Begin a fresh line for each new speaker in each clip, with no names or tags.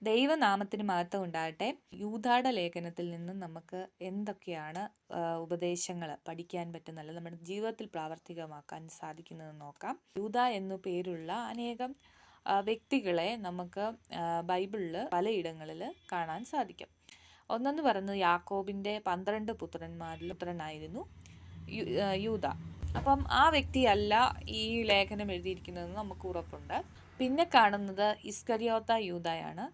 ദൈവനാമത്തിന് മഹത്വം ഉണ്ടാകട്ടെ. യൂദായുടെ ലേഖനത്തിൽ നിന്നും നമുക്ക് എന്തൊക്കെയാണ് ഉപദേശങ്ങൾ പഠിക്കാൻ പറ്റുന്നത്, നമ്മുടെ ജീവിതത്തിൽ പ്രാവർത്തികമാക്കാൻ സാധിക്കുന്നതെന്ന് നോക്കാം. യൂദ എന്നു പേരുള്ള അനേകം വ്യക്തികളെ നമുക്ക് ബൈബിളിൽ പലയിടങ്ങളിൽ കാണാൻ സാധിക്കും. ഒന്നെന്ന് പറയുന്നത് യാക്കോബിൻ്റെ 12 പുത്രനായിരുന്നു യൂദ. അപ്പം ആ വ്യക്തിയല്ല ഈ ലേഖനം എഴുതിയിരിക്കുന്നതെന്ന് നമുക്ക് ഉറപ്പുണ്ട്. പിന്നെ കാണുന്നത് ഇസ്കരിയോത്ത യൂദയാണ്,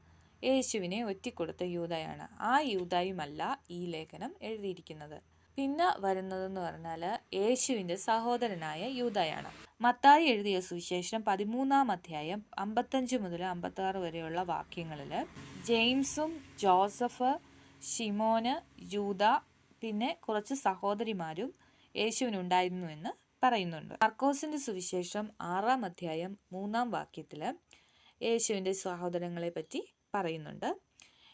യേശുവിനെ ഒറ്റിക്കൊടുത്ത യൂദയാണ്. ആ യൂദയുമല്ല ഈ ലേഖനം എഴുതിയിരിക്കുന്നത്. പിന്നെ വരുന്നതെന്ന് പറഞ്ഞാൽ യേശുവിൻ്റെ സഹോദരനായ യൂദയാണ്. മത്തായി എഴുതിയ സുവിശേഷം 13-ാം അധ്യായം 55 മുതൽ 56 വരെയുള്ള വാക്യങ്ങളിൽ ജെയിംസും ജോസഫ്, ശിമോന്, യൂദ പിന്നെ കുറച്ച് സഹോദരിമാരും യേശുവിനുണ്ടായിരുന്നു എന്ന് പറയുന്നുണ്ട്. മർക്കോസിന്റെ സുവിശേഷം 6-ാം അധ്യായം 3-ാം വാക്യത്തിൽ യേശുവിൻ്റെ സഹോദരങ്ങളെ പറ്റി പറയുന്നുണ്ട്.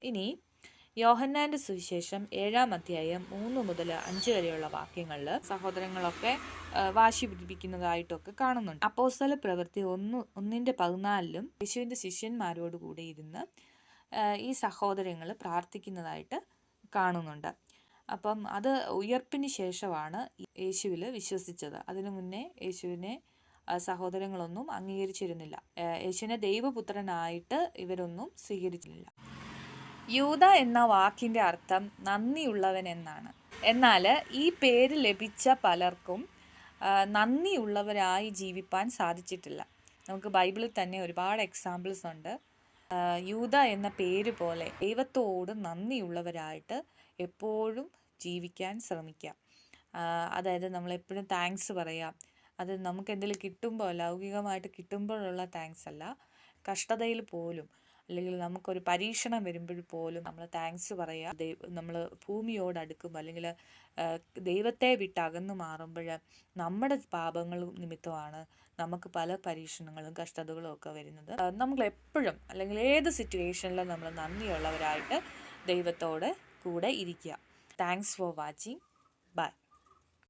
ഇനി യോഹന്നാന്റെ സുവിശേഷം 7-ാം അധ്യായം 3 മുതൽ 5 വരെയുള്ള വാക്യങ്ങളിൽ സഹോദരങ്ങളൊക്കെ വാശി പിടിപ്പിക്കുന്നതായിട്ടൊക്കെ കാണുന്നുണ്ട്. അപ്പോസ്തല പ്രവൃത്തി 1:14 യേശുവിൻ്റെ ശിഷ്യന്മാരോട് കൂടെ ഇരുന്ന് ഈ സഹോദരങ്ങൾ പ്രാർത്ഥിക്കുന്നതായിട്ട് കാണുന്നുണ്ട്. അപ്പം അത് ഉയർപ്പിന് ശേഷമാണ് യേശുവിൽ വിശ്വസിച്ചത്. അതിനു മുന്നേ യേശുവിനെ സഹോദരങ്ങളൊന്നും അംഗീകരിച്ചിരുന്നില്ല. യേശുവിനെ ദൈവപുത്രനായിട്ട് ഇവരൊന്നും സ്വീകരിച്ചില്ല. യൂദ എന്ന വാക്കിൻ്റെ അർത്ഥം നന്ദിയുള്ളവൻ എന്നാണ്. എന്നാൽ ഈ പേര് ലഭിച്ച പലർക്കും നന്ദിയുള്ളവരായി ജീവിപ്പാൻ സാധിച്ചിട്ടില്ല. നമുക്ക് ബൈബിളിൽ തന്നെ ഒരുപാട് എക്സാമ്പിൾസ് ഉണ്ട്. യൂദ എന്ന പേര് പോലെ ദൈവത്തോട് നന്ദിയുള്ളവരായിട്ട് എപ്പോഴും ജീവിക്കാൻ ശ്രമിക്കാം. അതായത് നമ്മളെപ്പോഴും താങ്ക്സ് പറയാം. അത് നമുക്ക് എന്തെങ്കിലും കിട്ടുമ്പോൾ, ലൗകികമായിട്ട് കിട്ടുമ്പോഴുള്ള താങ്ക്സ് അല്ല, കഷ്ടതയിൽ പോലും അല്ലെങ്കിൽ നമുക്കൊരു പരീക്ഷണം വരുമ്പോൾ പോലും നമ്മൾ താങ്ക്സ് പറയുക. നമ്മൾ ഭൂമിയോട് അടുക്കുമ്പോൾ അല്ലെങ്കിൽ ദൈവത്തെ വിട്ട് അകന്നു മാറുമ്പോൾ നമ്മുടെ പാപങ്ങൾ നിമിത്തമാണ് നമുക്ക് പല പരീക്ഷണങ്ങളും കഷ്ടതകളും ഒക്കെ വരുന്നത്. നമ്മൾ എപ്പോഴും അല്ലെങ്കിൽ ഏത് സിറ്റുവേഷനിലും നമ്മൾ നന്ദിയുള്ളവരായിട്ട് ദൈവത്തോട് കൂടെ ഇരിക്കുക. Thanks for watching. ബൈ.